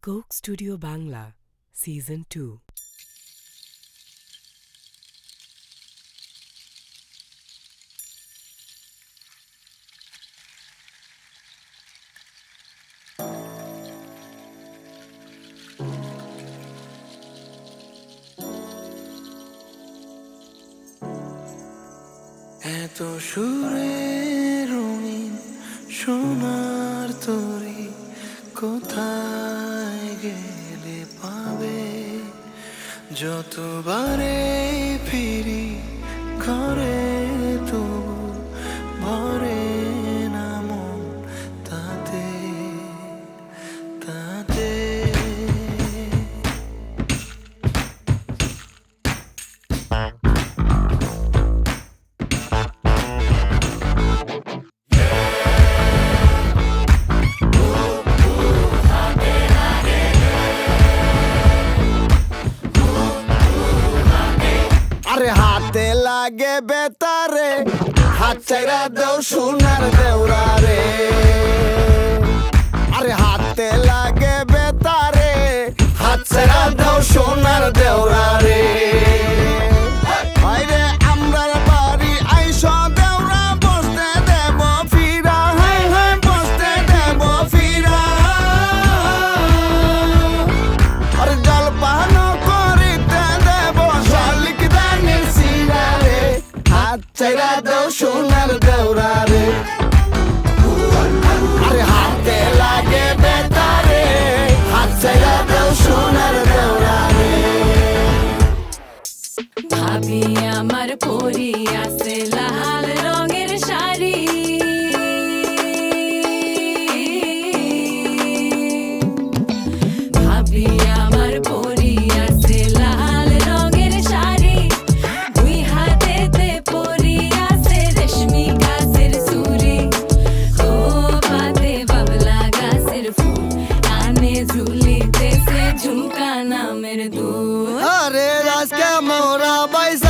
Coke studio Bangla season 2। এত সুরে রঙিন সোনার তরি কোথায় গেলে পাবে? যতবারে ফিরি ঘরে তবু ভরে না মন তাতে তাতে। আরে হাতে লাগে বেতারে, হাত চাইরা দেও সোনার দেওরা রে। আরে হাতে লাগে বেতারে, হাত চাইরা দেও সোনার দেওরা রে। আরে আমরার বাড়ি আইস দেওরা, বসতে দেব ফিরা, হাই হাই বসতে দেব ফিরা। আরে জলপান করিতে দেব শালিক দানির সিরা রে। হাত চাইরা দেও সোনার দেওরা রে। আরে হাতে লাগে বেতারে, হাত চাইরা দেও সোনার দেওরা রে। ভাবি আমার পরি আছে লাল রঙের শাড়ি, ভাবি আমার পরি আছে লাল রঙের শাড়ি। দুই হাতেতে পরি আছে রেশমি গাছের চুড়ি, ও পাতে বাবলা গাছের ফুল, কানে ঝুলিতেছে ঝুমকা নামের দুল। আরে আজকে মোরা বাইস